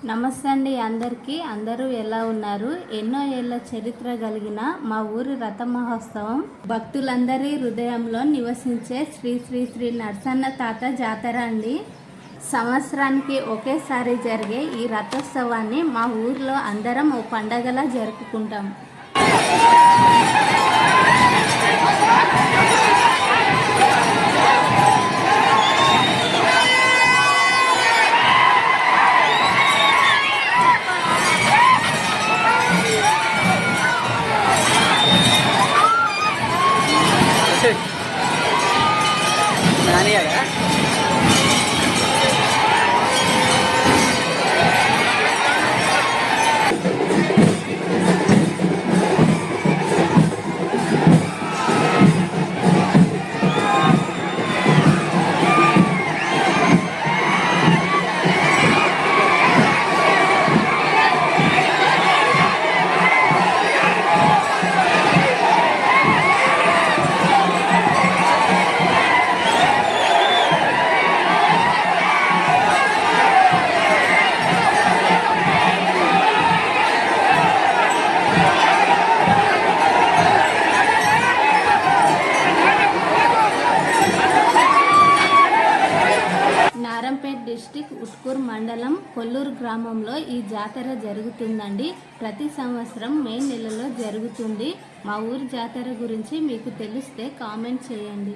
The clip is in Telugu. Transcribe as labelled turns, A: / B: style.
A: నమస్తే అండి అందరికీ. అందరూ ఎలా ఉన్నారు? ఎన్నో ఏళ్ల చరిత్ర కలిగిన మా ఊరి రథ మహోత్సవం భక్తులందరి హృదయంలో నివసించే శ్రీ శ్రీ శ్రీ నరసన్న తాత జాతర అండి. సంవత్సరానికి ఒకేసారి జరిగే ఈ రథోత్సవాన్ని మా ఊరిలో అందరం ఓ పండగలా జరుపుకుంటాం. నారంపేట్ డిస్టిక్ ఉట్కూర్ మండలం కొల్లూరు గ్రామంలో ఈ జాతర జరుగుతుందండి. ప్రతి సంవత్సరం మే నెలలో జరుగుతుంది. మా ఊరి జాతర గురించి మీకు తెలిస్తే కామెంట్ చేయండి.